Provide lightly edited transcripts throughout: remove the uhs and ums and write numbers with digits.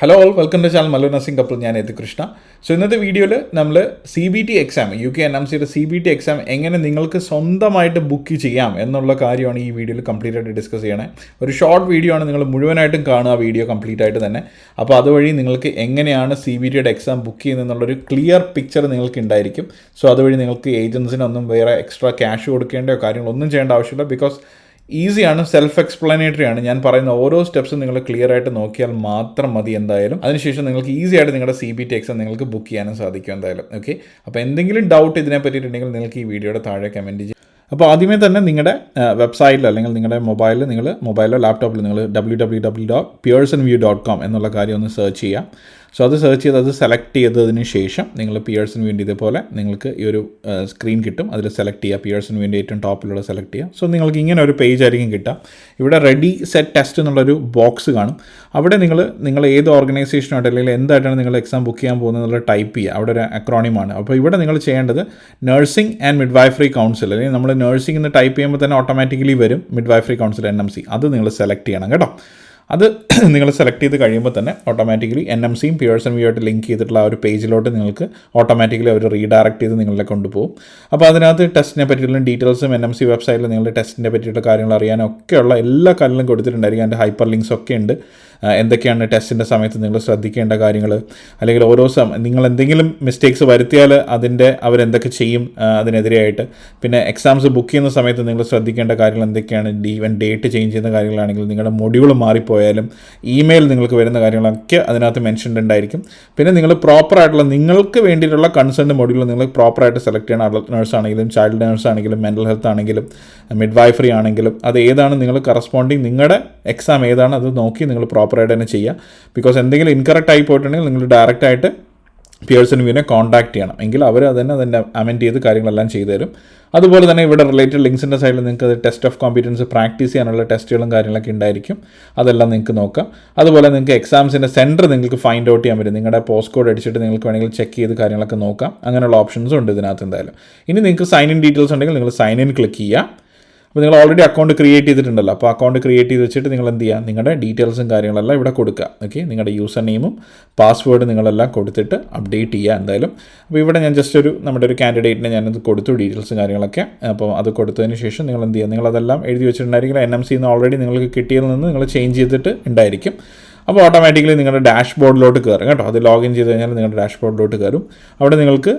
Hello all welcome to channel Mallu nursing couple. ഞാൻ Krishna. So ഇന്നത്തെ വീഡിയോയിൽ നമ്മൾ CBT എക്സാം UK NMCയുടെ CBT എക്സാം എങ്ങനെ നിങ്ങൾക്ക് സ്വന്തമായിട്ട് ബുക്ക് ചെയ്യാം എന്നുള്ള കാര്യമാണ് ഈ വീഡിയോയിൽ കംപ്ലീറ്റ് ആയിട്ട് ഡിസ്കസ് ചെയ്യണേ. ഒരു ഷോർട്ട് വീഡിയോ ആണ്, നിങ്ങൾ മുഴുവനായിട്ടും കാണുക വീഡിയോ കംപ്ലീറ്റ് ആയിട്ട് തന്നെ. അപ്പോൾ അതുവഴി നിങ്ങൾക്ക് എങ്ങനെയാണ് CBTയുടെ എക്സാം ബുക്ക് ചെയ്യുന്നതെന്നുള്ളൊരു ക്ലിയർ പിക്ചർ നിങ്ങൾക്ക് ഉണ്ടായിരിക്കും. സോ അതുവഴി നിങ്ങൾക്ക് ഏജൻസിനൊന്നും വേറെ എക്സ്ട്രാ ക്യാഷ് കൊടുക്കേണ്ടയോ കാര്യങ്ങളൊന്നും ചെയ്യേണ്ട ആവശ്യമില്ല. ബിക്കോസ് ഈസിയാണ്, സെൽഫ് എക്സ്പ്ലനേറ്ററി ആണ്. ഞാൻ പറയുന്ന ഓരോ സ്റ്റെപ്സും നിങ്ങൾ ക്ലിയർ ആയിട്ട് നോക്കിയാൽ മാത്രം മതി എന്തായാലും. അതിനുശേഷം നിങ്ങൾക്ക് ഈസി ആയിട്ട് നിങ്ങളുടെ CBT എക്സാം നിങ്ങൾക്ക് ബുക്ക് ചെയ്യാനും സാധിക്കും എന്തായാലും. ഓക്കെ, അപ്പോൾ എന്തെങ്കിലും ഡൗട്ട് ഇതിനെ പറ്റിയിട്ടുണ്ടെങ്കിൽ നിങ്ങൾക്ക് ഈ വീഡിയോയുടെ താഴെ കമൻറ്റ് ചെയ്യും. അപ്പോൾ ആദ്യമേ തന്നെ നിങ്ങളുടെ വെബ്സൈറ്റിൽ അല്ലെങ്കിൽ നിങ്ങളുടെ മൊബൈലിലോ ലാപ്ടോപ്പിൽ നിങ്ങൾ www.pearsonview.com എന്നുള്ള കാര്യം ഒന്ന് സെർച്ച് ചെയ്യാം. സോ അത് സെർച്ച് ചെയ്ത് അത് സെലക്ട് ചെയ്തതിന് ശേഷം നിങ്ങൾ പിയേഴ്സൺ വ്യൂവിൻ്റെ ഇതുപോലെ നിങ്ങൾക്ക് ഈ ഒരു സ്ക്രീൻ കിട്ടും. അതിൽ സെലക്ട് ചെയ്യുക, പിയേഴ്സൺ വ്യൂവിൻ്റെ ഏറ്റവും ടോപ്പിലുള്ള സെലക്ട് ചെയ്യുക. സോ നിങ്ങൾക്ക് ഇങ്ങനെ ഒരു പേജ് ആയിരിക്കും കിട്ടുക. ഇവിടെ റെഡി സെറ്റ് ടെസ്റ്റ് എന്നുള്ളൊരു ബോക്സ് കാണും. അവിടെ നിങ്ങൾ ഏത് ഓർഗനൈസേഷനായിട്ട് അല്ലെങ്കിൽ എന്തായിട്ടാണ് നിങ്ങൾ എക്സാം ബുക്ക് ചെയ്യാൻ പോകുന്നത് എന്നുള്ളത് ടൈപ്പ് ചെയ്യുക. അവിടെ ഒരു അക്രോണിമാണ്. അപ്പോൾ ഇവിടെ നിങ്ങൾ ചെയ്യേണ്ടത് നഴ്സിംഗ് ആൻഡ് മിഡ്വൈഫറി കൗൺസിൽ, അല്ലെങ്കിൽ നമ്മൾ നഴ്സിംഗ് എന്ന് ടൈപ്പ് ചെയ്യുമ്പോൾ തന്നെ ഓട്ടോമാറ്റിക്കലി വരും മിഡ്വൈഫറി കൗൺസിൽ NMC. അത് നിങ്ങൾ സെലക്ട് ചെയ്യണം കേട്ടോ. അത് നിങ്ങൾ സെലക്ട് ചെയ്ത് കഴിയുമ്പോൾ തന്നെ ഓട്ടോമാറ്റിക്കലി NMCയും പിയേഴ്സൺ വ്യൂ ആയിട്ട് ലിങ്ക് ചെയ്തിട്ടുള്ള ആ ഒരു പേജിലോട്ട് നിങ്ങൾക്ക് ഓട്ടോമാറ്റിക്കലി അവർ റീഡയറക്റ്റ് ചെയ്ത് നിങ്ങളെ കൊണ്ടുപോകും. അപ്പോൾ അതിനകത്ത് ടെസ്റ്റിനെ പറ്റിയിട്ടുള്ള ഡീറ്റെയിൽസും NMC വെബ്സൈറ്റിൽ നിങ്ങളുടെ ടെസ്റ്റിനെ പറ്റിയിട്ടുള്ള കാര്യങ്ങൾ അറിയാനൊക്കെയുള്ള എല്ലാ കാര്യങ്ങളും കൊടുത്തിട്ടുണ്ടായിരിക്കും. അതിൻ്റെ ഹൈപ്പർ ലിങ്ക്സ് ഒക്കെ ഉണ്ട്. എന്തൊക്കെയാണ് ടെസ്റ്റിൻ്റെ സമയത്ത് നിങ്ങൾ ശ്രദ്ധിക്കേണ്ട കാര്യങ്ങൾ, അല്ലെങ്കിൽ ഓരോ നിങ്ങൾ എന്തെങ്കിലും മിസ്റ്റേക്സ് വരുത്തിയാൽ അവരെന്തൊക്കെ ചെയ്യും അതിനെതിരെയായിട്ട്. പിന്നെ എക്സാംസ് ബുക്ക് ചെയ്യുന്ന സമയത്ത് നിങ്ങൾ ശ്രദ്ധിക്കേണ്ട കാര്യങ്ങൾ എന്തൊക്കെയാണ്, ഈവൻ ഡേറ്റ് ചേഞ്ച് ചെയ്യുന്ന കാര്യങ്ങളാണെങ്കിൽ, നിങ്ങളുടെ മൊഡ്യൂൾ മാറിപ്പോയാലും ഇമെയിൽ നിങ്ങൾക്ക് വരുന്ന കാര്യങ്ങളൊക്കെ അതിനകത്ത് മെൻഷൻഡ് ഉണ്ടായിരിക്കും. പിന്നെ നിങ്ങൾ പ്രോപ്പറായിട്ടുള്ള നിങ്ങൾക്ക് വേണ്ടിയിട്ടുള്ള കൺസേൺഡ് മൊഡ്യൂൾ നിങ്ങൾ പ്രോപ്പറായിട്ട് സെലക്ട് ചെയ്യണം. അഡൽട്ട് നഴ്സ് ആണെങ്കിലും ചൈൽഡ് നഴ്സ് ആണെങ്കിലും മെൻ്റൽ ഹെൽത്ത് ആണെങ്കിലും മിഡ്വൈഫറി ആണെങ്കിലും അത് ഏതാണ് നിങ്ങൾ കറസ്പോണ്ടിങ് നിങ്ങളുടെ എക്സാം ഏതാണ് അത് നോക്കി നിങ്ങൾ പ്രോപ്പറായിട്ട് തന്നെ ചെയ്യുക. ബിക്കോസ് എന്തെങ്കിലും ഇൻകറക്റ്റ് ആയി പോയിട്ടുണ്ടെങ്കിൽ നിങ്ങൾ ഡയറക്റ്റായിട്ട് പിയേഴ്സൺ വ്യൂവിനെ കോൺടാക്ട് ചെയ്യണം. എങ്കിൽ അവർ അതിനെ അമെൻഡ് ചെയ്ത് കാര്യങ്ങളെല്ലാം ചെയ്തു തരും. അതുപോലെ തന്നെ ഇവിടെ റിലേറ്റഡ് ലിങ്ക്സിൻ്റെ സൈഡിൽ നിങ്ങൾക്ക് അത് ടെസ്റ്റ് ഓഫ് കോമ്പീറ്റൻസ് പ്രാക്ടീസ് ചെയ്യാനുള്ള ടെസ്റ്റുകളും കാര്യങ്ങളൊക്കെ ഉണ്ടായിരിക്കും. അതെല്ലാം നിങ്ങൾക്ക് നോക്കാം. അതുപോലെ നിങ്ങൾക്ക് എക്സാംസിൻ്റെ സെൻറ്റർ നിങ്ങൾക്ക് ഫൈൻഡ് ഔട്ട് ചെയ്യാൻ പറ്റും. നിങ്ങളുടെ പോസ്റ്റ് കോഡ് അടിച്ചിട്ട് നിങ്ങൾക്ക് വേണമെങ്കിൽ ചെക്ക് ചെയ്ത് കാര്യങ്ങളൊക്കെ നോക്കാം. അങ്ങനെയുള്ള ഓപ്ഷൻസും ഉണ്ട് ഇതിനകത്ത് എന്തായാലും. ഇനി നിങ്ങൾക്ക് സൈൻ ഇൻ ഡീറ്റെയിൽസ് ഉണ്ടെങ്കിൽ നിങ്ങൾ സൈൻ ഇൻ ക്ലിക്ക് ചെയ്യുക. അപ്പോൾ നിങ്ങൾ ഓൾറെഡി അക്കൗണ്ട് ക്രിയേറ്റ് ചെയ്തിട്ടുണ്ടല്ലോ. അപ്പോൾ അക്കൗണ്ട് ക്രിയേറ്റ് ചെയ്ത് വെച്ചിട്ട് നിങ്ങൾ എന്ത് ചെയ്യുക, നിങ്ങളുടെ ഡീറ്റെയിൽസും കാര്യങ്ങളെല്ലാം ഇവിടെ കൊടുക്കുക. ഓക്കെ, നിങ്ങളുടെ യൂസർ നെയിമും പാസ്വേഡ് നിങ്ങളെല്ലാം കൊടുത്തിട്ട് അപ്ഡേറ്റ് ചെയ്യുക എന്തായാലും. അപ്പോൾ ഇവിടെ ഞാൻ ജസ്റ്റ് നമ്മുടെ ഒരു കാൻഡിഡേറ്റിനെ ഞാനത് കൊടുത്തു ഡീറ്റെയിൽസും കാര്യങ്ങളൊക്കെ. അപ്പോൾ അത് കൊടുത്തതിന് ശേഷം നിങ്ങൾ എന്ത് ചെയ്യുക, നിങ്ങളതെല്ലാം എഴുതി വെച്ചിട്ടുണ്ടായിരിക്കും. NMCന്ന് ഓൾറെഡി നിങ്ങൾക്ക് കിട്ടിയതിൽ നിന്ന് നിങ്ങൾ ചേഞ്ച് ചെയ്തിട്ട് ഉണ്ടായിരിക്കും. അപ്പോൾ ഓട്ടോമാറ്റിക്കലി നിങ്ങളുടെ ഡാഷ്ബോർഡിലോട്ട് കയറും കേട്ടോ. അത് ലോഗിൻ ചെയ്ത് കഴിഞ്ഞാൽ നിങ്ങളുടെ ഡാഷ്ബോർഡിലോട്ട് കയറും. അവിടെ നിങ്ങൾക്ക്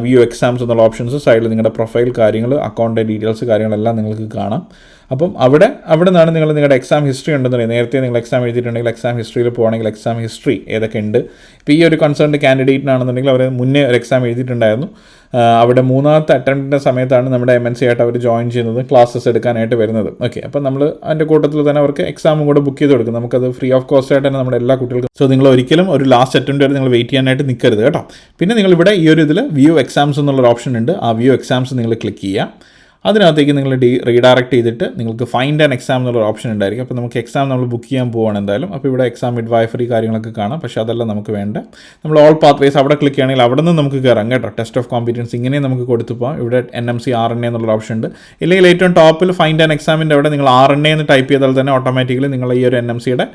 വ്യൂ എക്സാംസ് എന്നുള്ള ഓപ്ഷൻസ് സൈഡിൽ നിങ്ങളുടെ പ്രൊഫൈൽ കാര്യങ്ങൾ, അക്കൗണ്ട് ഡീറ്റെയിൽസ് കാര്യങ്ങളെല്ലാം നിങ്ങൾക്ക് കാണാം. അപ്പം അവിടെ നിന്നാണ് നിങ്ങളുടെ എക്സാം ഹിസ്റ്ററി ഉണ്ടെന്നുണ്ടെങ്കിൽ, നേരത്തെ നിങ്ങൾ എക്സാം എഴുതിയിട്ടുണ്ടെങ്കിൽ എക്സാം ഹിസ്റ്ററിയിൽ പോകുകയാണെങ്കിൽ എക്സാം ഹിസ്റ്ററി ഏതൊക്കെ ഉണ്ട്. ഇപ്പോൾ ഈ ഒരു കൺസേൺഡ് കാൻഡിഡേറ്റിനാണെന്നുണ്ടെങ്കിൽ അവർ മുന്നേ ഒരു എക്സാം എഴുതിയിട്ടുണ്ടായിരുന്നു. അവിടെ മൂന്നാമത്തെ അറ്റംപ്റ്റിൻ്റെ സമയത്താണ് നമ്മുടെ MNC ആയിട്ട് അവർ ജോയിൻ ചെയ്യുന്നത്, ക്ലാസ്സസ് എടുക്കാനായിട്ട് വരുന്നത്. ഓക്കെ, അപ്പം നമ്മൾ അതിൻ്റെ കൂട്ടത്തിൽ തന്നെ അവർക്ക് എക്സാമും കൂടെ ബുക്ക് ചെയ്ത് കൊടുക്കും. നമുക്കത് ഫ്രീ ഓഫ് കോസ്റ്റ് ആയിട്ട് തന്നെ നമ്മുടെ എല്ലാ കുട്ടികൾക്കും. സോ നിങ്ങൾ ഒരിക്കലും ഒരു ലാസ്റ്റ് അറ്റംപ്റ്റ് വരെ നിങ്ങൾ വെയിറ്റ് ചെയ്യാനായിട്ട് നിൽക്കരുത് കേട്ടോ. പിന്നെ നിങ്ങൾ ഇവിടെ ഈ ഒരു ഇതിൽ വ്യൂ എക്സാംസ് എന്നുള്ളൊരു ഓപ്ഷൻ ഉണ്ട്. ആ വ്യൂ എക്സാംസ് നിങ്ങൾ ക്ലിക്ക് ചെയ്യുക. അതിനകത്തേക്ക് നിങ്ങൾ റീഡയറക്റ്റ് ചെയ്തിട്ട് നിങ്ങൾക്ക് ഫൈൻഡ് ആൻഡ് എക്സാം എന്നുള്ളൊരു ഓപ്ഷൻ ഉണ്ടായിരിക്കും. അപ്പോൾ നമുക്ക് എക്സാം നമ്മൾ ബുക്ക് ചെയ്യാൻ പോവുകയാണ് എന്തായാലും. അപ്പോൾ ഇവിടെ എക്സാം മിഡ്വൈഫറി കാര്യങ്ങളൊക്കെ കാണാം. പക്ഷേ അതെല്ലാം നമുക്ക് വേണ്ട. നമ്മൾ ഓൾ പാത്വേസ് അവിടെ ക്ലിക്ക് ചെയ്യുകയാണെങ്കിൽ അവിടെ നിന്ന് നമുക്ക് കയറാം കേട്ടോ. ടെസ്റ്റ് ഓഫ് കോമ്പീറ്റൻസ് ഇങ്ങനെ നമുക്ക് കൊടുത്തു പോകാം. ഇവിടെ NMC RNA എന്നുള്ള ഓപ്ഷൻ ഉണ്ട്. ഇല്ലെങ്കിൽ ഏറ്റവും ടോപ്പിൽ ഫൈൻഡ് ആൻഡ് എക്സാമിൻ്റെ അവിടെ നിങ്ങൾ RNA എന്ന് ടൈപ്പ് ചെയ്താൽ തന്നെ ഓട്ടോമാറ്റിക്കലി നിങ്ങൾ ഈ ഒരു NMCയുടെ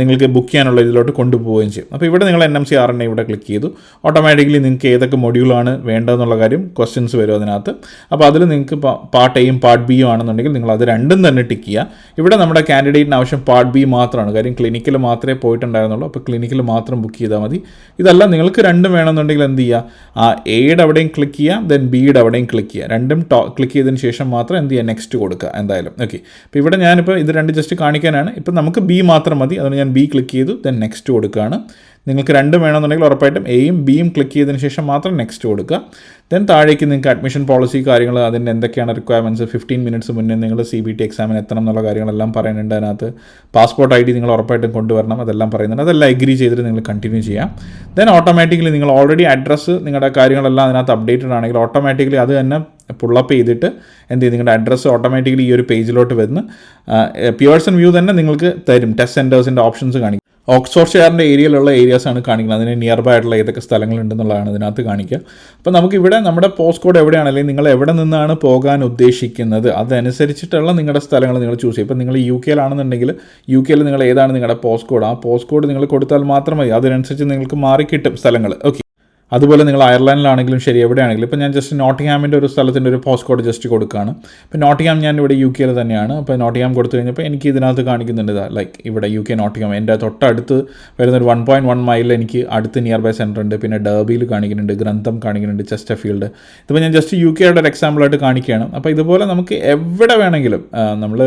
നിങ്ങൾക്ക് ബുക്ക് ചെയ്യാനുള്ള ഇതിലോട്ട് കൊണ്ടുപോവുകയും ചെയ്യും. അപ്പോൾ ഇവിടെ നിങ്ങൾ NMC RNA ഇവിടെ ക്ലിക്ക് ചെയ്തു. ഓട്ടോമാറ്റിക്കലി നിങ്ങൾക്ക് ഏതൊക്കെ മൊഡ്യൂളാണ് വേണ്ടതെന്നുള്ള കാര്യം ക്വസ്റ്റ്യൻസ് വരും അതിനകത്ത്. അപ്പോൾ അതിൽ നിങ്ങൾക്ക് പാർട്ട് എയും പാർട്ട് ബിയും ആണെന്നുണ്ടെങ്കിൽ നിങ്ങൾ അത് രണ്ടും തന്നെ ടിക്ക് ചെയ്യുക. ഇവിടെ നമ്മുടെ കാൻഡിഡേറ്റിന് ആവശ്യം പാർട്ട് ബി മാത്രമാണ്. കാര്യം ക്ലിനിക്കിൽ മാത്രമേ പോയിട്ടുണ്ടായിരുന്നുള്ളൂ. അപ്പോൾ ക്ലിനിക്കിൽ മാത്രം ബുക്ക് ചെയ്താൽ മതി. ഇതെല്ലാം നിങ്ങൾക്ക് രണ്ടും വേണമെന്നുണ്ടെങ്കിൽ എന്ത് ചെയ്യുക, ആ എയുടെ അവിടെയും ക്ലിക്ക് ചെയ്യുക, ദെൻ ബിയുടെ അവിടെയും ക്ലിക്ക് ചെയ്യുക. രണ്ടും ക്ലിക്ക് ചെയ്തതിന് ശേഷം മാത്രം എന്ത് ചെയ്യുക, നെക്സ്റ്റ് കൊടുക്കുക എന്തായാലും. ഓക്കെ, അപ്പോൾ ഇവിടെ ഞാനിപ്പോൾ ഇത് രണ്ട് ജസ്റ്റ് കാണിക്കാനാണ്. ഇപ്പോൾ നമുക്ക് ബി മാത്രം മതി, അതുകൊണ്ട് ഞാൻ ബി ക്ലിക്ക് ചെയ്തു, ദെൻ നെക്സ്റ്റ് കൊടുക്കുകയാണ്. നിങ്ങൾക്ക് രണ്ടും വേണമെന്നുണ്ടെങ്കിൽ ഉറപ്പായിട്ടും എയും ബിയും ക്ലിക്ക് ചെയ്തതിന് ശേഷം മാത്രം നെക്സ്റ്റ് കൊടുക്കുക. ദെൻ താഴേക്ക് നിങ്ങൾക്ക് അഡ്മിഷൻ പോളിസി കാര്യങ്ങൾ, അതിൻ്റെ എന്തൊക്കെയാണ് റിക്വയർമെൻറ്റ്സ്, 15 മിനിറ്റ്സ് മുന്നേ നിങ്ങൾ CBT എക്സാമിന് എത്തണം എന്നുള്ള കാര്യങ്ങളെല്ലാം പറയുന്നുണ്ട് അതിനകത്ത്. പാസ്പോർട്ട് ID നിങ്ങൾ ഉറപ്പായിട്ടും കൊണ്ടുവരണം, അതെല്ലാം പറയുന്നുണ്ട്. അതെല്ലാം എഗ്രി ചെയ്തിട്ട് നിങ്ങൾ കണ്ടിന്യൂ ചെയ്യാം. ദെൻ ഓട്ടോമാറ്റിക്കലി നിങ്ങൾ ഓൾറെഡി അഡ്രസ്സ് നിങ്ങളുടെ കാര്യങ്ങളെല്ലാം അതിനകത്ത് അപ്ഡേറ്റഡ് ആണെങ്കിൽ ഓട്ടോമാറ്റിക്കലി അത് തന്നെ പുള്ളപ്പ് ചെയ്തിട്ട് എന്ത് ചെയ്യും, നിങ്ങളുടെ അഡ്രസ്സ് ഓട്ടോമാറ്റിക്കലി ഈ ഒരു പേജിലോട്ട് വരുന്ന പിയേഴ്സൺ വ്യൂ തന്നെ നിങ്ങൾക്ക് തരും. ടെസ്റ്റ് സെൻറ്റേഴ്സിൻ്റെ ഓപ്ഷൻസ് കാണിക്കും. ഓക്സ്ഫോർഡ്ഷെയറിൻ്റെ ഏരിയയിലുള്ള ഏരിയാസാണ് കാണിക്കുന്നത്. അതിന് നിയർ ബൈ ആയിട്ടുള്ള ഏതൊക്കെ സ്ഥലങ്ങളുണ്ടെന്നുള്ളതാണ് ഇതിനകത്ത് കാണിക്കുക. അപ്പോൾ നമുക്കിവിടെ നമ്മുടെ പോസ്റ്റ് കോഡ് എവിടെയാണ്, അല്ലെങ്കിൽ നിങ്ങൾ എവിടെ നിന്നാണ് പോകാൻ ഉദ്ദേശിക്കുന്നത് അതനുസരിച്ചിട്ടുള്ള നിങ്ങളുടെ സ്ഥലങ്ങൾ നിങ്ങൾ ചൂസ് ചെയ്യും. ഇപ്പോൾ നിങ്ങൾ UK യിലാണെന്നുണ്ടെങ്കിൽ UK യിൽ നിങ്ങൾ ഏതാണ് നിങ്ങളുടെ പോസ്റ്റ് കോഡ്, ആ പോസ്റ്റ് കോഡ് നിങ്ങൾ കൊടുത്താൽ മാത്രം മതി. അതിനനുസരിച്ച് നിങ്ങൾക്ക് മാറിക്കിട്ടും സ്ഥലങ്ങൾ. ഓക്കെ, അതുപോലെ നിങ്ങൾ അയർലൻഡിലാണെങ്കിലും ശരി, എവിടെയാണെങ്കിലും. ഇപ്പോൾ ഞാൻ ജസ്റ്റ് നോട്ടിംഗ്ഹാമിൻ്റെ ഒരു സ്ഥലത്തിൻ്റെ ഒരു പോസ്റ്റ് കോഡ് ജസ്റ്റ് കൊടുക്കുകയാണ്. ഇപ്പോൾ നോട്ടിംഗ്ഹാം ഞാൻ ഇവിടെ UK യിൽ തന്നെയാണ്. അപ്പോൾ നോട്ടിംഗ്ഹാം കൊടുത്തു കഴിഞ്ഞപ്പോൾ എനിക്ക് ഇതിനകത്ത് കാണിക്കുന്നുണ്ട് ലൈക്ക് ഇവിടെ UK നോട്ടിംഗ്ഹാം. എൻ്റെ തൊട്ടടുത്ത് വരുന്നൊരു 1.1 മൈൽ എനിക്ക് അടുത്ത് നിയർ ബൈ സെൻറ്റർ ഉണ്ട്. പിന്നെ ഡർബിയിൽ കാണിക്കുന്നുണ്ട്, ഗ്രന്ഥം കാണിക്കുന്നുണ്ട്, ചെസ്റ്റർഫീൽഡ്. ഇതിപ്പോൾ ഞാൻ ജസ്റ്റ് UK യുടെ ഒരു എക്സാമ്പിളായിട്ട് കാണിക്കുകയാണ്. അപ്പോൾ ഇതുപോലെ നമുക്ക് എവിടെ വേണമെങ്കിലും നമ്മൾ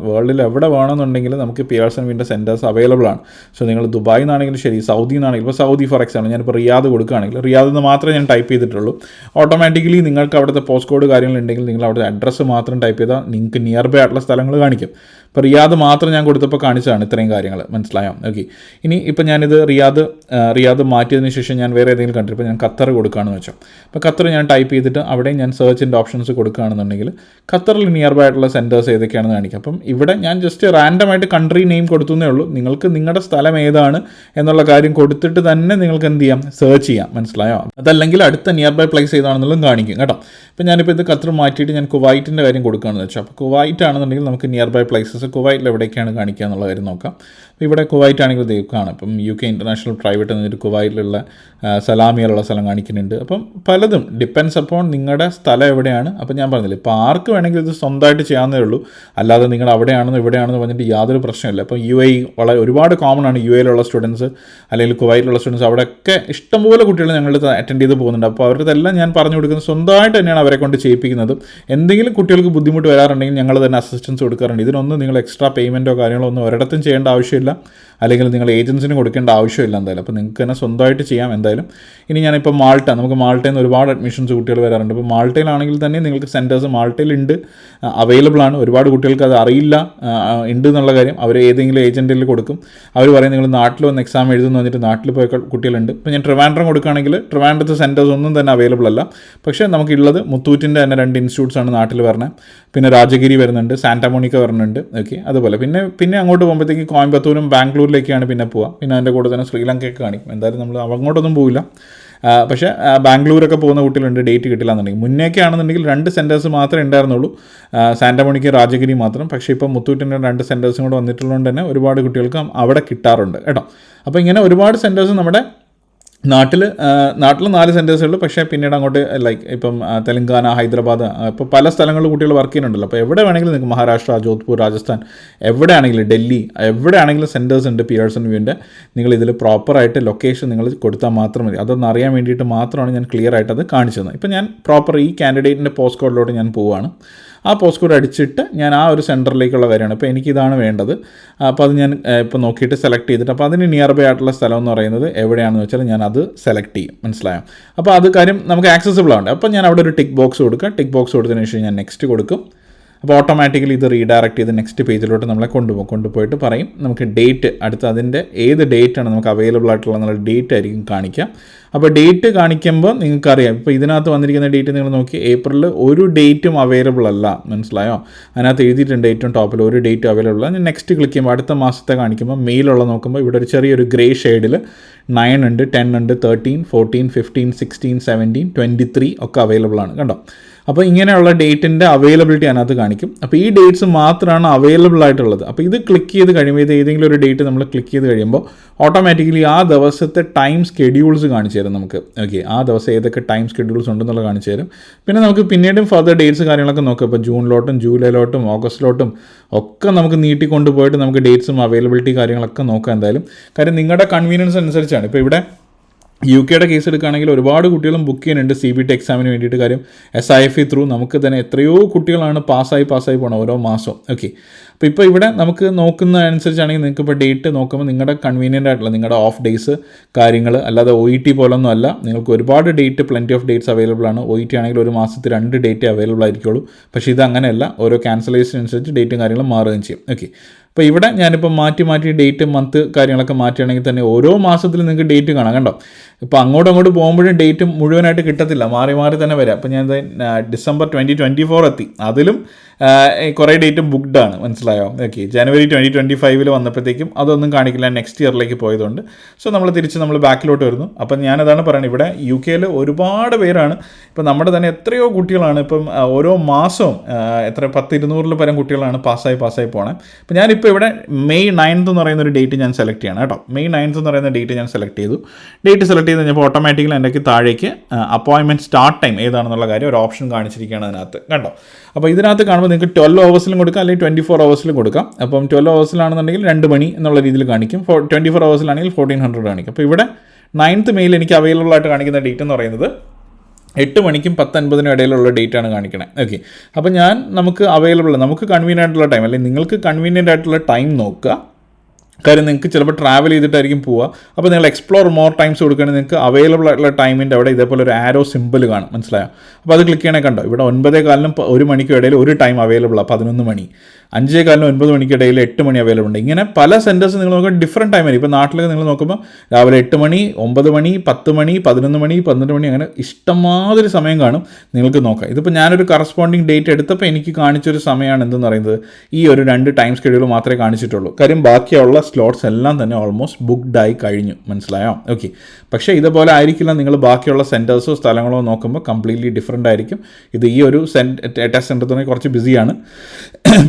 വേൾഡിൽ എവിടെ വേണമെന്നുണ്ടെങ്കിൽ നമുക്ക് പിയേഴ്സൺ വിൻ്റെ സെൻറ്റേഴ്സ് അവൈലബിൾ ആണ്. സോ നിങ്ങൾ ദുബായിൽ നിന്നാണെങ്കിലും ശരി, സൗദിയിൽ നിന്നാണെങ്കിലും, ഇപ്പോൾ സൗദി ഫോർ എക്സാമ്പിൾ ഞാനിപ്പോൾ റിയാദ് കൊടുക്കുകയാണെങ്കിൽ, റിയാദിൽ നിന്ന് മാത്രമേ ഞാൻ ടൈപ്പ് ചെയ്തിട്ടുള്ളൂ. ഓട്ടോമാറ്റിക്കലി നിങ്ങൾക്ക് അവിടുത്തെ പോസ്റ്റ് കോഡ് കാര്യങ്ങളുണ്ടെങ്കിൽ നിങ്ങൾ അവിടുത്തെ അഡ്രസ്സ് മാത്രം ടൈപ്പ് ചെയ്താൽ നിങ്ങൾക്ക് നിയർ ബൈ ആയിട്ടുള്ള സ്ഥലങ്ങൾ കാണിക്കും. ഇപ്പോൾ റിയാദ് മാത്രം ഞാൻ കൊടുത്തപ്പോൾ കാണിച്ചതാണ് ഇത്രയും കാര്യങ്ങൾ, മനസ്സിലായോ? ഓക്കെ, ഇനി ഇപ്പോൾ ഞാനിത് റിയാദ് മാറ്റിയതിന് ശേഷം ഞാൻ വേറെ ഏതെങ്കിലും കൺട്രി, ഇപ്പോൾ ഞാൻ ഖത്തർ കൊടുക്കുകയാണെന്ന് വെച്ചോ. അപ്പോൾ ഖത്തർ ഞാൻ ടൈപ്പ് ചെയ്തിട്ട് അവിടെ ഞാൻ സെർച്ചിൻ്റെ ഓപ്ഷൻസ് കൊടുക്കുകയാണെന്നുണ്ടെങ്കിൽ ഖത്തറിൽ നിയർ ബൈ ആയിട്ടുള്ള സെൻറ്റേഴ്സ് ഏതൊക്കെയാണെന്ന് കാണിക്കും. അപ്പം ഇവിടെ ഞാൻ ജസ്റ്റ് റാൻഡമായിട്ട് കൺട്രി നെയിം കൊടുത്തുന്നേ ഉള്ളൂ. നിങ്ങൾക്ക് നിങ്ങളുടെ സ്ഥലം ഏതാണ് എന്നുള്ള കാര്യം കൊടുത്തിട്ട് തന്നെ നിങ്ങൾക്ക് എന്ത് ചെയ്യാം, സെർച്ച് ചെയ്യാം, മനസ്സിലായോ? അതല്ലെങ്കിൽ അടുത്ത നിയർ ബൈ പ്ലേസ് ഏതാണെന്നുള്ളതും കാണിക്കും കേട്ടോ. ഇപ്പോൾ ഞാനിപ്പോൾ ഇത് ഖത്തർ മാറ്റിയിട്ട് ഞാൻ കുവൈറ്റിൻ്റെ കാര്യം കൊടുക്കുകയാണെന്ന് വെച്ചാൽ, അപ്പോൾ കുവൈറ്റ് ആണെന്നുണ്ടെങ്കിൽ നമുക്ക് നിയർ ബൈ പ്ലേസസ് കുവൈറ്റിൽ എവിടേക്കാണ് കാണിക്കുക എന്നുള്ള കാര്യം നോക്കാം. അപ്പോൾ ഇവിടെ കുവൈറ്റ് ആണെങ്കിൽ കാണാം. ഇപ്പം UK ഇൻ്റർനാഷണൽ പ്രൈവറ്റ് എന്നിട്ട് കുവൈറ്റിലുള്ള സലാമിയിലുള്ള സ്ഥലം കാണിക്കുന്നുണ്ട്. അപ്പം പലതും ഡിപ്പെൻസ് അപ്പോൺ നിങ്ങളുടെ സ്ഥലം എവിടെയാണ്. അപ്പം ഞാൻ പറഞ്ഞില്ല, ഇപ്പോൾ ആർക്ക് വേണമെങ്കിൽ ഇത് സ്വന്തമായിട്ട് ചെയ്യാവുന്നേ ഉള്ളൂ. അല്ലാതെ നിങ്ങൾ അവിടെയാണെന്ന് ഇവിടെയാണെന്ന് പറഞ്ഞിട്ട് യാതൊരു പ്രശ്നമില്ല. അപ്പോൾ UAE വളരെ ഒരുപാട് കോമൺ ആണ്. UAE യിലുള്ള സ്റ്റുഡൻസ് അല്ലെങ്കിൽ കുവൈറ്റിലുള്ള സ്റ്റുഡൻസ് അവിടെയൊക്കെ ഇഷ്ടംപോലെ കുട്ടികൾ ഞങ്ങളുടെ അറ്റൻഡ് ചെയ്ത് പോകുന്നുണ്ട്. അപ്പോൾ അവരുടെതെല്ലാം ഞാൻ പറഞ്ഞു കൊടുക്കുന്നത് സ്വന്തമായിട്ട് തന്നെയാണ് അവരെ കൊണ്ട് ചെയ്യിപ്പിക്കുന്നത്. എന്തെങ്കിലും കുട്ടികൾക്ക് ബുദ്ധിമുട്ട് വരാറുണ്ടെങ്കിൽ ഞങ്ങൾ തന്നെ അസിസ്റ്റൻസ് കൊടുക്കാറുണ്ട്. ഇതിനൊന്നും നിങ്ങൾ എക്സ്ട്രാ പേയ്മെൻറ്റോ കാര്യങ്ങളോ ഒന്നും ഒരിടത്തും ചെയ്യേണ്ട ആവശ്യമില്ല, അല്ലെങ്കിൽ നിങ്ങൾ ഏജൻസിന് കൊടുക്കേണ്ട ആവശ്യമില്ല എന്തായാലും. അപ്പോൾ നിങ്ങൾക്ക് തന്നെ സ്വന്തമായിട്ട് ചെയ്യാം എന്തായാലും. ഇനി ഞാനിപ്പോൾ നമുക്ക് മാൾട്ടയിൽ നിന്ന് ഒരുപാട് അഡ്മിഷൻസ് കുട്ടികൾ വരാറുണ്ട്. ഇപ്പോൾ മാൾട്ടയിലാണെങ്കിൽ തന്നെ നിങ്ങൾക്ക് സെൻറ്റേഴ്സ് മാൾട്ടയിലുണ്ട്, അവൈലബിൾ ആണ്. ഒരുപാട് കുട്ടികൾക്ക് അത് അറിയില്ല ഉണ്ട് എന്നുള്ള കാര്യം. അവർ ഏതെങ്കിലും ഏജൻറ്റിൽ കൊടുക്കും. അവർ പറയും നിങ്ങൾ നാട്ടിൽ വന്ന് എക്സാം എഴുതുന്നു വന്നിട്ട് നാട്ടിൽ പോയ കുട്ടികളുണ്ട്. ഇപ്പോൾ ഞാൻ ട്രിവാൻഡ്രം കൊടുക്കുകയാണെങ്കിൽ ട്രിവാൻഡ്രത്തെ സെൻറ്റേഴ്സ് ഒന്നും തന്നെ അവൈലബിൾ അല്ല. പക്ഷേ നമുക്കുള്ളത് മുത്തൂറ്റിൻ്റെ തന്നെ 2 ഇൻസ്റ്റിറ്റ്യൂട്ട്സ് ആണ് നാട്ടിൽ വരണത്. പിന്നെ രാജഗിരി വരുന്നുണ്ട്, സാന്റാമോണിക്ക വരുന്നുണ്ട്. ഓക്കെ, അതുപോലെ പിന്നെ അങ്ങോട്ട് പോകുമ്പോഴത്തേക്ക് കോയമ്പത്തൂരും ബാംഗ്ലൂരിലേക്കാണ് പിന്നെ പോവുക. പിന്നെ അതിൻ്റെ കൂടെ തന്നെ ശ്രീലങ്കയൊക്കെ കാണിക്കും. എന്തായാലും നമ്മൾ അങ്ങോട്ടൊന്നും പോവില്ല. പക്ഷേ ബാംഗ്ലൂരൊക്കെ പോകുന്ന കുട്ടികളുണ്ട്, ഡേറ്റ് കിട്ടില്ല എന്നുണ്ടെങ്കിൽ. മുന്നേക്കെ ആണെന്നുണ്ടെങ്കിൽ 2 സെൻറ്റേഴ്സ് മാത്രമേ ഉണ്ടായിരുന്നുള്ളൂ, സാന്റാമോണിക്ക രാജഗിരി മാത്രം. പക്ഷേ ഇപ്പോൾ മുത്തൂറ്റിൻ്റെ 2 സെൻറ്റേഴ്സും കൂടെ വന്നിട്ടുള്ളതുകൊണ്ട് തന്നെ ഒരുപാട് കുട്ടികൾക്ക് അവിടെ കിട്ടാറുണ്ട് കേട്ടോ. അപ്പോൾ ഇങ്ങനെ ഒരുപാട് സെൻറ്റേഴ്സ് നമ്മുടെ നാട്ടിൽ 4 സെൻറ്റേഴ്സേ ഉള്ളൂ. പക്ഷേ പിന്നീട് അങ്ങോട്ട് ലൈക്ക് ഇപ്പം തെലങ്കാന, ഹൈദരാബാദ്, ഇപ്പോൾ പല സ്ഥലങ്ങളിൽ കുട്ടികൾ വർക്ക് ചെയ്യുന്നുണ്ടല്ലോ. അപ്പോൾ എവിടെ വേണമെങ്കിലും നിങ്ങൾക്ക് മഹാരാഷ്ട്ര, ജോധ്പൂർ, രാജസ്ഥാൻ എവിടെയാണെങ്കിലും, ഡൽഹി എവിടെയാണെങ്കിലും സെൻറ്റേഴ്സ് ഉണ്ട് പിയേഴ്സൺ വ്യൂവിൻ്റെ. നിങ്ങൾ ഇതിൽ പ്രോപ്പറായിട്ട് ലൊക്കേഷൻ നിങ്ങൾ കൊടുത്താൽ മാത്രം മതി. അതൊന്ന് അറിയാൻ വേണ്ടിയിട്ട് മാത്രമാണ് ഞാൻ ക്ലിയർ ആയിട്ട് അത് കാണിച്ചു തന്നത്. ഇപ്പോൾ ഞാൻ പ്രോപ്പർ ഈ കാൻഡിഡേറ്റിൻ്റെ പോസ്റ്റ് കോഡിലോട്ട് ഞാൻ പോവുകയാണ്. ആ പോസ്റ്റ് കോഡ് അടിച്ചിട്ട് ഞാൻ ആ ഒരു സെൻറ്ററിലേക്കുള്ള കാര്യമാണ്. ഇപ്പോൾ എനിക്കിതാണ് വേണ്ടത്. അപ്പോൾ അത് ഞാൻ ഇപ്പോൾ നോക്കിയിട്ട് സെലക്ട് ചെയ്തിട്ട്, അപ്പോൾ അതിന് നിയർ ബൈ ആയിട്ടുള്ള സ്ഥലം എന്ന് പറയുന്നത് എവിടെയാണെന്ന് വെച്ചാൽ ഞാൻ അത് സെലക്ട് ചെയ്യും, മനസ്സിലായോ? അപ്പോൾ അത് കാര്യം നമുക്ക് ആക്സസിബിൾ ആണ്. അപ്പോൾ ഞാൻ അവിടെ ഒരു ടിക്ക് ബോക്സ് കൊടുക്കുക. ടിക്ക് ബോക്സ് കൊടുത്തതിന് ശേഷം ഞാൻ നെക്സ്റ്റ് കൊടുക്കും. അപ്പോൾ ഓട്ടോമാറ്റിക്കലി ഇത് റീഡയറക്റ്റ് ചെയ്ത് നെക്സ്റ്റ് പേജിലോട്ട് നമ്മളെ കൊണ്ടുപോയിട്ട് പറയും നമുക്ക് ഡേറ്റ്, അടുത്ത് അതിൻ്റെ ഏത് ഡേറ്റാണ് നമുക്ക് അവൈലബിൾ ആയിട്ടുള്ള എന്നുള്ള ഡേറ്റ് ആയിരിക്കും കാണിക്കുക. അപ്പോൾ ഡേറ്റ് കാണിക്കുമ്പോൾ നിങ്ങൾക്കറിയാം, ഇപ്പോൾ ഇതിനകത്ത് വന്നിരിക്കുന്ന ഡേറ്റ് നിങ്ങൾ നോക്കി, ഏപ്രിലിൽ ഒരു ഡേറ്റും അവൈലബിൾ അല്ല, മനസ്സിലായോ? അതിനകത്ത് എഴുതിയിട്ടുണ്ട് ഏറ്റവും ടോപ്പിൽ ഒരു ഡേറ്റ് അവൈലബിൾ ആണ്. ഞാൻ നെക്സ്റ്റ് ക്ലിക്ക് ചെയ്യുമ്പോൾ അടുത്ത മാസത്തെ കാണിക്കുമ്പോൾ മെയിലുള്ള നോക്കുമ്പോൾ ഇവിടെ ഒരു ചെറിയൊരു ഗ്രേ ഷെയ്ഡിൽ 9 ഉണ്ട്, 10 ഉണ്ട്, 13, 14, 15, 16, 17, 23 ഒക്കെ അവൈലബിൾ ആണ്, കണ്ടോ? അപ്പോൾ ഇങ്ങനെയുള്ള ഡേറ്റിൻ്റെ അവൈലബിലിറ്റി അതിനകത്ത് കാണിക്കും. അപ്പോൾ ഈ ഡേറ്റ്സ് മാത്രമാണ് അവൈലബിൾ ആയിട്ടുള്ളത്. അപ്പോൾ ഇത് ക്ലിക്ക് ചെയ്ത് കഴിയുമ്പോൾ, ഇത് ഏതെങ്കിലും ഒരു ഡേറ്റ് നമ്മൾ ക്ലിക്ക് ചെയ്ത് കഴിയുമ്പോൾ ഓട്ടോമാറ്റിക്കലി ആ ദിവസത്തെ ടൈം സ്കെഡ്യൂൾസ് കാണിച്ചു തരും നമുക്ക്. ഓക്കെ, ആ ദിവസം ഏതൊക്കെ ടൈം സ്കെഡ്യൂൾസ് ഉണ്ടെന്നുള്ളത് കാണിച്ചു തരും. പിന്നെ നമുക്ക് പിന്നീടും ഫർദർ ഡേറ്റ്സ് കാര്യങ്ങളൊക്കെ നോക്കാം. ഇപ്പോൾ ജൂണിലോട്ടും ജൂലൈയിലോട്ടും ഓഗസ്റ്റിലോട്ടും ഒക്കെ നമുക്ക് നീട്ടിക്കൊണ്ട് പോയിട്ട് നമുക്ക് ഡേറ്റ്സും അവൈലബിലിറ്റി കാര്യങ്ങളൊക്കെ നോക്കാം എന്തായാലും. കാര്യം നിങ്ങളുടെ കൺവീനിയൻസ് അനുസരിച്ചാണ്. ഇപ്പോൾ ഇവിടെ UK യുടെ കേസ് എടുക്കുകയാണെങ്കിൽ ഒരുപാട് കുട്ടികളും ബുക്ക് ചെയ്യുന്നുണ്ട് CBT എക്സാമിന് വേണ്ടിയിട്ട്. കാര്യം SIFE ത്രൂ നമുക്ക് തന്നെ എത്രയോ കുട്ടികളാണ് പാസ്സായി പോകണം ഓരോ മാസവും. ഓക്കെ, അപ്പോൾ ഇപ്പോൾ ഇവിടെ നമുക്ക് നോക്കുന്ന അനുസരിച്ചാണെങ്കിൽ നിങ്ങൾക്ക് ഇപ്പോൾ ഡേറ്റ് നോക്കുമ്പോൾ നിങ്ങളുടെ കൺവീനിയൻ്റ് ആയിട്ടുള്ള നിങ്ങളുടെ ഓഫ് ഡേയ്സ് കാര്യങ്ങൾ, അല്ലാതെ OET പോലൊന്നും അല്ല. നിങ്ങൾക്ക് ഒരുപാട് date, plenty of dates available ആണ്. OET ആണെങ്കിൽ ഒരു മാസത്തിൽ 2 ഡേറ്റ് അവൈലബിൾ ആയിരിക്കുള്ളൂ. പക്ഷേ ഇത് അങ്ങനെയല്ല, ഓരോ ക്യാൻസലേഷൻ അനുസരിച്ച് ഡേറ്റും കാര്യങ്ങളും മാറുകയും ചെയ്യും. ഓക്കെ, അപ്പോൾ ഇവിടെ ഞാനിപ്പോൾ മാറ്റി ഡേറ്റ്, മന്ത് കാര്യങ്ങളൊക്കെ മാറ്റുകയാണെങ്കിൽ തന്നെ ഓരോ മാസത്തിലും നിങ്ങൾക്ക് ഡേറ്റ് കാണാം, കണ്ടോ? ഇപ്പോൾ അങ്ങോട്ട് പോകുമ്പോഴും ഡേറ്റ് മുഴുവനായിട്ട് കിട്ടത്തില്ല, മാറി തന്നെ വരാം. അപ്പോൾ ഞാൻ December 2024 എത്തി, അതിലും കുറേ ഡേറ്റ് ബുക്ക്ഡ് ആണ്, മനസ്സിലായോ? ഓക്കെ, ജനുവരി 2025 വന്നപ്പോഴത്തേക്കും അതൊന്നും കാണിക്കില്ല, നെക്സ്റ്റ് ഇയറിലേക്ക് പോയതുകൊണ്ട്. സോ നമ്മൾ തിരിച്ച് ബാക്കിലോട്ട് വരുന്നു. അപ്പം ഞാനതാണ് പറയുന്നത്, ഇവിടെ UK ഒരുപാട് പേരാണ്, ഇപ്പം നമ്മുടെ തന്നെ എത്രയോ കുട്ടികളാണ് ഇപ്പം ഓരോ മാസവും എത്ര 100-200 പരം കുട്ടികളാണ് പാസ്സായി പോണേ. അപ്പോൾ ഞാനിപ്പോൾ ഇവിടെ May 9th എന്ന് പറയുന്ന ഒരു ഡേറ്റ് ഞാൻ സെലക്ട് ചെയ്യണം കേട്ടോ. May 9th എന്ന് പറയുന്ന ഡേറ്റ് ഞാൻ സെലക്ട് ചെയ്തു. ഡേറ്റ് സെലക്ട് ചെയ്ത് കഴിഞ്ഞപ്പോൾ ഓട്ടോമാറ്റിക്കലി എൻ്റെ താഴേക്ക് അപ്പോയിൻമെൻറ്റ് സ്റ്റാർട്ട് ടൈം ഏതാണെന്നുള്ള കാര്യം ഒരു ഓപ്ഷൻ കാണിച്ചിരിക്കുകയാണ് അതിനകത്ത്, കണ്ടോ? അപ്പോൾ ഇതിനകത്ത് കാണുമ്പോൾ നിങ്ങൾക്ക് 12 hours കൊടുക്കാം, അല്ലെങ്കിൽ 24 hours കൊടുക്കാം. അപ്പം 12 hours -2 മണി എന്നുള്ള രീതിയിൽ കാണിക്കും, 24 hours 1400 കാണിക്കും. അപ്പോൾ ഇവിടെ 9th May എനിക്ക് അവൈലബിൾ ആയിട്ട് കാണിക്കുന്ന ഡേറ്റ് എന്ന് പറയുന്നത് 8 മണിക്കും 10:50 ഇടയിലുള്ള ഡേറ്റ് ആണ് കാണിക്കണേ. ഓക്കെ, അപ്പോൾ നമുക്ക് അവൈലബിൾ, നമുക്ക് കൺവീനിയൻ്റ് ആയിട്ടുള്ള ടൈം, അല്ലെങ്കിൽ നിങ്ങൾക്ക് കൺവീനിയൻ്റ് ആയിട്ടുള്ള ടൈം നോക്കുക. കാര്യം നിങ്ങൾക്ക് ചിലപ്പോൾ ട്രാവൽ ചെയ്തിട്ടായിരിക്കും പോവുക. അപ്പോൾ നിങ്ങൾ എക്സ്പ്ലോർ മോർ ടൈംസ് കൊടുക്കുകയാണെങ്കിൽ നിങ്ങൾക്ക് അവൈലബിൾ ആയിട്ടുള്ള ടൈമിൻ്റെ അവിടെ ഇതേപോലെ ഒരു ആരോ സിമ്പിൾ കാണും, മനസ്സിലായോ? അപ്പോൾ അത് ക്ലിക്ക് ചെയ്യണേ, കണ്ടോ? ഇവിടെ 9:15-നും 1 മണിക്കും ഇടയിൽ ഒരു ടൈം അവൈലബിൾ ആണ്, 11 മണി. 5:15-നും 9 മണിക്കിടയിൽ 8 മണി അവൈലബിൾ ഉണ്ട്. ഇങ്ങനെ പല സെൻറ്റേഴ്സ് നിങ്ങൾ നോക്കുമ്പോൾ ഡിഫറെൻറ്റ് ടൈം ആയിരിക്കും. ഇപ്പോൾ നാട്ടിലൊക്കെ നിങ്ങൾ നോക്കുമ്പോൾ രാവിലെ 8 മണി, 9 മണി, 10 മണി, 11 മണി, 12 മണി, അങ്ങനെ ഇഷ്ടംമാതിരി സമയം കാണും, നിങ്ങൾക്ക് നോക്കാം. ഇതിപ്പോൾ ഞാനൊരു കറസ്പോണ്ടിങ് ഡേറ്റ് എടുത്തപ്പോൾ എനിക്ക് കാണിച്ചൊരു സമയമാണ് എന്തെന്ന് പറയുന്നത്, ഈ ഒരു 2 ടൈം സ്കെഡ്യൂൾ മാത്രമേ കാണിച്ചിട്ടുള്ളൂ. കാര്യം ബാക്കിയുള്ള സ്ലോട്ട്സ് എല്ലാം തന്നെ ഓൾമോസ്റ്റ് ബുക്ക്ഡ് ആയി കഴിഞ്ഞു, മനസ്സിലായോ? ഓക്കെ, പക്ഷേ ഇതുപോലെ ആയിരിക്കില്ല നിങ്ങൾ ബാക്കിയുള്ള സെൻറ്റേഴ്സോ സ്ഥലങ്ങളോ നോക്കുമ്പോൾ കംപ്ലീറ്റ്ലി ഡിഫറെൻ്റ് ആയിരിക്കും. ഇത് ഈ ഒരു ടെസ്റ്റ് സെൻറ്റർ തന്നെ കുറച്ച് ബിസിയാണ്,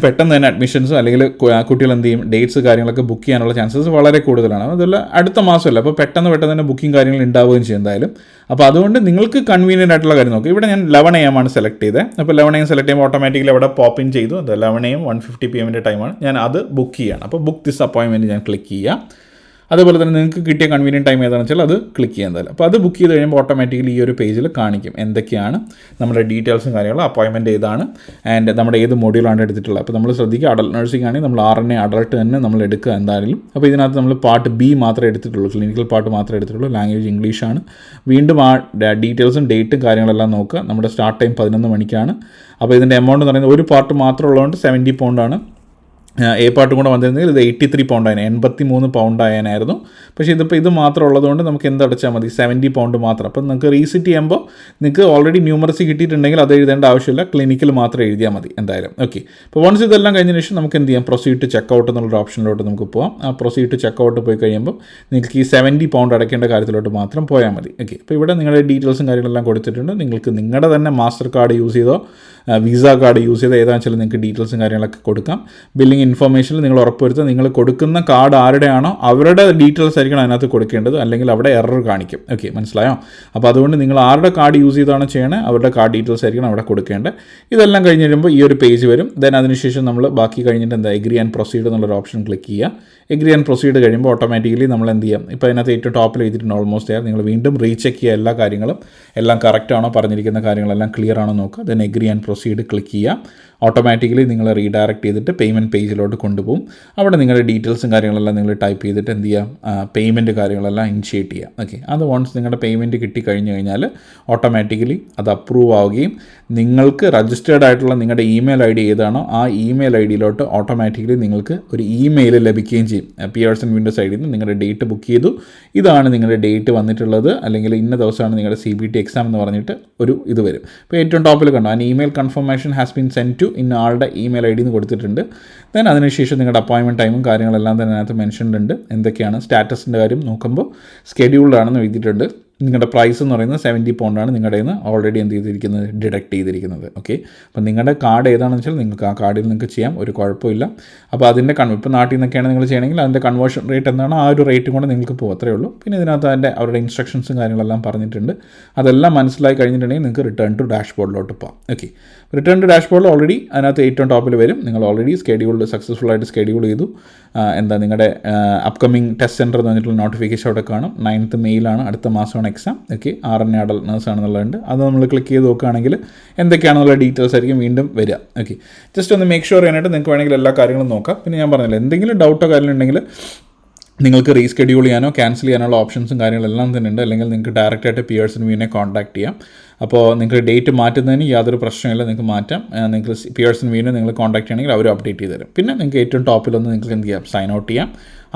പെട്ടെന്ന് തന്നെ അഡ്മിഷൻസും അല്ലെങ്കിൽ കുട്ടികൾ എന്ത് ചെയ്യും, ഡേറ്റ്സ് കാര്യങ്ങളൊക്കെ ബുക്ക് ചെയ്യാനുള്ള ചാൻസസ് വളരെ കൂടുതലാണ്. അതുപോലെ അടുത്ത മാസമല്ല, അപ്പോൾ പെട്ടെന്ന് തന്നെ ബുക്കിംഗ് കാര്യങ്ങൾ ഉണ്ടാവുകയും ചെയ്യും എന്തായാലും. അപ്പോൾ അതുകൊണ്ട് നിങ്ങൾക്ക് കൺവീനിയൻ്റ് ആയിട്ടുള്ള കാര്യം നോക്കുക. ഇവിടെ ഞാൻ 11 AM ആണ് സെലക്ട് ചെയ്തത്. അപ്പോൾ 11 AM സെലക്ട് ചെയ്യുമ്പോൾ ഓട്ടോമാറ്റിക്കലി അവിടെ പോപ്പ് ഇൻ ചെയ്തു, അത് 11 AM 1:50 PM ടൈമാണ്. ഞാൻ അത് ബുക്ക് ചെയ്യാണ്. അപ്പോൾ ബുക്ക് ദിസ് അപ്പോയിൻമെൻറ്റ് ഞാൻ ക്ലിക്ക് ചെയ്യുക. അതുപോലെ തന്നെ നിങ്ങൾക്ക് കിട്ടിയ കൺവീനിയൻറ്റ് ടൈം ഏതാണെന്ന് വെച്ചാൽ അത് ക്ലിക്ക് ചെയ്യാൻ എന്തായാലും. അപ്പോൾ അത് ബുക്ക് ചെയ്ത് കഴിയുമ്പോൾ ഓട്ടോമാറ്റിക്കലി ഈ ഒരു പേജിൽ കാണിക്കും എന്തൊക്കെയാണ് നമ്മുടെ ഡീറ്റെയിൽസും കാര്യങ്ങളും, അപ്പോയിൻമെൻറ്റ് ഏതാണ്, ആൻഡ് നമ്മുടെ ഏത് മൊഡ്യൂളാണ് എടുത്തിട്ടുള്ളത്. അപ്പോൾ നമ്മൾ ശ്രദ്ധിക്കുക, അഡൽട്ട് നഴ്സിംഗ് ആണെങ്കിൽ നമ്മൾ RNA അഡൾട്ട് തന്നെ നമ്മൾ എടുക്കുക എന്തായാലും. അപ്പോൾ ഇതിനകത്ത് നമ്മൾ പാർട്ട് B മാത്രമേ എടുത്തിട്ടുള്ളൂ, ക്ലിനിക്കൽ പാർട്ട് മാത്രമേ എടുത്തിട്ടുള്ളൂ. ലാംഗ്വേജ് ഇംഗ്ലീഷാണ്. വീണ്ടും ആ ഡീറ്റെയിൽസും ഡേറ്റും കാര്യങ്ങളെല്ലാം നോക്കുക. നമ്മുടെ സ്റ്റാർട്ട് ടൈം 11 മണിക്കാണ്. അപ്പോൾ ഇതിൻ്റെ എമൗണ്ട് എന്ന് പറയുന്നത് ഒരു പാർട്ട് മാത്രം ഉള്ളതുകൊണ്ട് 70 pound. എ പാർട്ടും കൂടെ വന്നിരുന്നെങ്കിൽ ഇത് 83 pound ആയേനെ, 83 pound ആയേനായിരുന്നു. പക്ഷേ ഇതിപ്പോൾ ഇത് മാത്രം ഉള്ളതുകൊണ്ട് നമുക്ക് എന്തടച്ചാൽ മതി, 70 pound മാത്രം. അപ്പം നിങ്ങൾക്ക് റീസെറ്റ് ചെയ്യുമ്പോൾ നിങ്ങൾക്ക് ഓൾറെഡി ന്യൂമറസി കിട്ടിയിട്ടുണ്ടെങ്കിൽ അത് എഴുതേണ്ട ആവശ്യമില്ല, ക്ലിനിക്കൽ മാത്രം എഴുതിയാൽ മതി എന്തായാലും. ഓക്കെ, അപ്പോൾ വൺസ് ഇതെല്ലാം കഴിഞ്ഞതിന് ശേഷം നമുക്ക് എന്ത് ചെയ്യാം, പ്രൊസീഡ് ടു ചെക്കൗട്ട് എന്നുള്ളൊരു ഓപ്ഷനിലോട്ട് നമുക്ക് പോകാം. ആ പ്രൊസീഡ് ടു ചെക്കൗട്ട് പോയി കഴിയുമ്പോൾ നിങ്ങൾക്ക് ഈ 70 pound അടയ്ക്കേണ്ട കാര്യത്തിലോട്ട് മാത്രം പോയാൽ മതി. ഓക്കെ, അപ്പോൾ ഇവിടെ നിങ്ങളുടെ ഡീറ്റെയിൽസും കാര്യങ്ങളെല്ലാം കൊടുത്തിട്ടുണ്ട്. നിങ്ങൾക്ക് നിങ്ങളുടെ തന്നെ മാസ്റ്റർ കാർഡ് യൂസ് ചെയ്തോ വിസ കാർഡ് യൂസ് ചെയ്തോ ഏതാണെന്ന് വെച്ചാൽ നിങ്ങൾക്ക് ഡീറ്റെയിൽസും കാര്യങ്ങളൊക്കെ കൊടുക്കാം. ബില്ലിംഗ് ഇൻഫർമേഷനിൽ നിങ്ങൾ ഉറപ്പുവരുത്തുക നിങ്ങൾ കൊടുക്കുന്ന കാർഡ് ആരുടെയാണോ അവരുടെ ഡീറ്റെയിൽസ് ആയിരിക്കണം അതിനകത്ത് കൊടുക്കേണ്ടത്, അല്ലെങ്കിൽ അവിടെ എറർ കാണിക്കും. ഓക്കെ, മനസ്സിലായോ? അപ്പോൾ അതുകൊണ്ട് നിങ്ങൾ ആരുടെ കാർഡ് യൂസ് ചെയ്താണോ ചെയ്യണേ അവരുടെ കാർഡ് ഡീറ്റെയിൽസ് ആയിരിക്കണം അവിടെ കൊടുക്കേണ്ടത്. ഇതെല്ലാം കഴിഞ്ഞ് കഴിയുമ്പോൾ ഈ ഒരു പേജ് വരും. ദെൻ അതിനുശേഷം നമ്മൾ ബാക്കി കഴിഞ്ഞിട്ട് എന്താ, എഗ്രി ആൻഡ് പ്രൊസീഡ് എന്നുള്ളൊരു ഓപ്ഷൻ ക്ലിക്ക് ചെയ്യുക. എഗ്രി ആൻഡ് പ്രൊസീഡ് കഴിയുമ്പോൾ ഓട്ടോമാറ്റിക്കലി നമ്മൾ എന്ത് ചെയ്യാം, ഇപ്പോൾ അതിനകത്ത് ഏറ്റവും ടോപ്പിൽ എഴുതിയിട്ടുണ്ട് ഓൾമോസ്റ്റ് ചെയ്യാം. നിങ്ങൾ വീണ്ടും റീചെക്ക് ചെയ്യുക എല്ലാ കാര്യങ്ങളും, എല്ലാം കറക്റ്റ് ആണോ, പറഞ്ഞിരിക്കുന്ന കാര്യങ്ങളെല്ലാം ക്ലിയർ ആണോ നോക്കുക. Then agree and proceed click ചെയ്യുക. ഓട്ടോമാറ്റിക്കലി നിങ്ങൾ റീഡയറക്റ്റ് ചെയ്തിട്ട് പേയ്മെൻറ്റ് പേജിലോട്ട് കൊണ്ടുപോകും. അവിടെ നിങ്ങളുടെ ഡീറ്റെയിൽസും കാര്യങ്ങളെല്ലാം നിങ്ങൾ ടൈപ്പ് ചെയ്തിട്ട് എന്ത് ചെയ്യുക, പേയ്മെൻറ്റ് കാര്യങ്ങളെല്ലാം ഇനിഷ്യേറ്റ് ചെയ്യുക. ഓക്കെ, അത് വൺസ് നിങ്ങളുടെ പേയ്മെൻറ്റ് കിട്ടിക്കഴിഞ്ഞ് കഴിഞ്ഞാൽ ഓട്ടോമാറ്റിക്കലി അത് അപ്രൂവ് ആവുകയും നിങ്ങൾക്ക് രജിസ്റ്റേർഡ് ആയിട്ടുള്ള നിങ്ങളുടെ ഇമെയിൽ ID ഏതാണോ ആ ഇമെയിൽ IDയിലോട്ട് ഓട്ടോമാറ്റിക്കലി നിങ്ങൾക്ക് ഒരു ഇമെയിൽ ലഭിക്കുകയും ചെയ്യും. പിയേഴ്സൺ വിൻഡോസ് IDയിൽ നിന്ന് നിങ്ങളുടെ ഡേറ്റ് ബുക്ക് ചെയ്തു, ഇതാണ് നിങ്ങളുടെ ഡേറ്റ് വന്നിട്ടുള്ളത്, അല്ലെങ്കിൽ ഇന്ന ദിവസമാണ് നിങ്ങളുടെ CBT എക്സാം എന്ന് പറഞ്ഞിട്ട് ഒരു ഇത് വരും. ഇപ്പോൾ ഏറ്റവും ടോപ്പിൽ കണ്ടോ, an email confirmation has been send to ഇന്ന ആളുടെ ഇമെയിൽ ID എന്ന് കൊടുത്തിട്ടുണ്ട്. ദെൻ അതിനുശേഷം നിങ്ങളുടെ അപ്പോയിൻമെൻറ്റ് ടൈമും കാര്യങ്ങളെല്ലാം തന്നെ അതിനകത്ത് മെൻഷൻഡ് ഉണ്ട്. എന്തൊക്കെയാണ് സ്റ്റാറ്റസിൻ്റെ കാര്യം നോക്കുമ്പോൾ സ്കെഡ്യൂൾഡ് ആണെന്ന് എഴുതിയിട്ടുണ്ട്. നിങ്ങളുടെ പ്രൈസ് എന്ന് പറയുന്നത് 70 pound ആണ് നിങ്ങളുടെ നിന്ന് ഓൾറെഡി എന്ത് ചെയ്തിരിക്കുന്നത്, ഡിഡക്ട് ചെയ്തിരിക്കുന്നത്. ഓക്കെ, അപ്പോൾ നിങ്ങളുടെ കാർഡ് ഏതാണെന്ന് വെച്ചാൽ നിങ്ങൾക്ക് ആ കാർഡിൽ നിങ്ങൾക്ക് ചെയ്യാം, ഒരു കുഴപ്പമില്ല. അപ്പോൾ അതിൻ്റെ ഇപ്പോൾ നാട്ടിൽ നിന്നൊക്കെയാണ് നിങ്ങൾ ചെയ്യണമെങ്കിൽ അതിൻ്റെ കൺവേർഷൻ റേറ്റ് എന്താണോ ആ ഒരു റേറ്റും കൂടെ നിങ്ങൾക്ക് പോകും, അത്രയേ ഉള്ളൂ. പിന്നെ ഇതിനകത്ത് അവരുടെ ഇൻസ്ട്രക്ഷൻസും കാര്യങ്ങളെല്ലാം പറഞ്ഞിട്ടുണ്ട്. അതെല്ലാം മനസ്സിലായി കഴിഞ്ഞിട്ടുണ്ടെങ്കിൽ നിങ്ങൾക്ക് റിട്ടേൺ ടു ഡാഷ്ബോർഡിലോട്ട് പോകാം. ഓക്കെ, റിട്ടേൺ ടു ഡാഷ്ബോർഡിൽ ഓൾറെഡി അതിനകത്ത് ഏറ്റവും ടോപ്പിൽ വരും. നിങ്ങൾ ഓൾറെഡി സക്സസ്ഫുൾ ആയിട്ട് സ്കെഡ്യൂൾ ചെയ്തു. എന്താ നിങ്ങളുടെ അപ്കമിങ് ടെസ്റ്റ് സെൻറ്റർ എന്ന് പറഞ്ഞിട്ടുള്ള നോട്ടിഫിക്കേഷൻ അവിടെ കാണും. 9th May അടുത്ത മാസമാണ് exam. Okay, RNA adult nurse ആണെന്നുള്ളതുണ്ട്. അത് നമ്മൾ ക്ലിക്ക് ചെയ്ത് നോക്കുകയാണെങ്കിൽ എന്തൊക്കെയാണെന്നുള്ള ഡീറ്റെയിൽസ് ആയിരിക്കും വീണ്ടും വരിക. ഓക്കെ, ജസ്റ്റ് ഒന്ന് മേക്ക് ഷുവർ ചെയ്യാനായിട്ട് നിങ്ങൾക്ക് വേണമെങ്കിൽ എല്ലാ കാര്യങ്ങളും നോക്കാം. പിന്നെ ഞാൻ പറഞ്ഞില്ല, എന്തെങ്കിലും ഡൗട്ടോ കാര്യങ്ങളുണ്ടെങ്കിൽ നിങ്ങൾക്ക് റീസ്കെഡ്യൂൾ ചെയ്യാനോ ക്യാൻസൽ ചെയ്യാനുള്ള ഓപ്ഷൻസും കാര്യങ്ങളെല്ലാം തന്നെ ഉണ്ട്. അല്ലെങ്കിൽ നിങ്ങൾക്ക് ഡയറക്റ്റായിട്ട് പിയേഴ്സൺ വ്യൂവിനെ കോൺടാക്ട് ചെയ്യാം. അപ്പോൾ നിങ്ങൾക്ക് ഡേറ്റ് മാറ്റുന്നതിന് യാതൊരു പ്രശ്നമില്ല, നിങ്ങൾക്ക് മാറ്റാം. നിങ്ങൾക്ക് പിയേഴ്സൺ വ്യൂവിനെ നിങ്ങൾ കോൺടാക്ട് ചെയ്യണമെങ്കിൽ അവർ അപ്ഡേറ്റ് ചെയ്ത് തരും. പിന്നെ നിങ്ങൾക്ക് ഏറ്റവും ടോപ്പിലൊന്ന് നിങ്ങൾക്ക് എന്ത് ചെയ്യാം, സൈൻ ഔട്ട് ചെയ്യാം.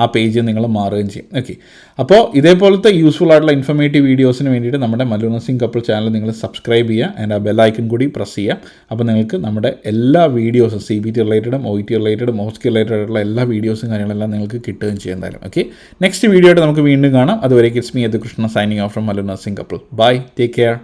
ആ പേജ് നിങ്ങൾ മാറുകയും ചെയ്യും. ഓക്കെ, അപ്പോൾ ഇതേപോലത്തെ യൂസ്ഫുൾ ആയിട്ടുള്ള ഇൻഫർമേറ്റീവ് വീഡിയോസിന് വേണ്ടിയിട്ട് നമ്മുടെ മല്ലു നഴ്സിംഗ് കപ്പിൾ ചാനൽ നിങ്ങൾ സബ്സ്ക്രൈബ് ചെയ്യുക ആൻഡ് ആ ബെല്ലൈക്കൺ കൂടി പ്രസ് ചെയ്യുക. അപ്പോൾ നിങ്ങൾക്ക് നമ്മുടെ എല്ലാ വീഡിയോസും CBT റിലേറ്റഡും OET റിലേറ്റഡും OSCE റിലേറ്റഡ് ആയിട്ടുള്ള എല്ലാ വീഡിയോസും കാര്യങ്ങളെല്ലാം നിങ്ങൾക്ക് കിട്ടുകയും ചെയ്യും എന്തായാലും. ഓക്കെ, നെക്സ്റ്റ് വീഡിയോ ആയിട്ട് നമുക്ക് വീണ്ടും കാണാം. അതുവരെ it's me Yadukrishna signing off from Mallu nursing couple. Bye, take care.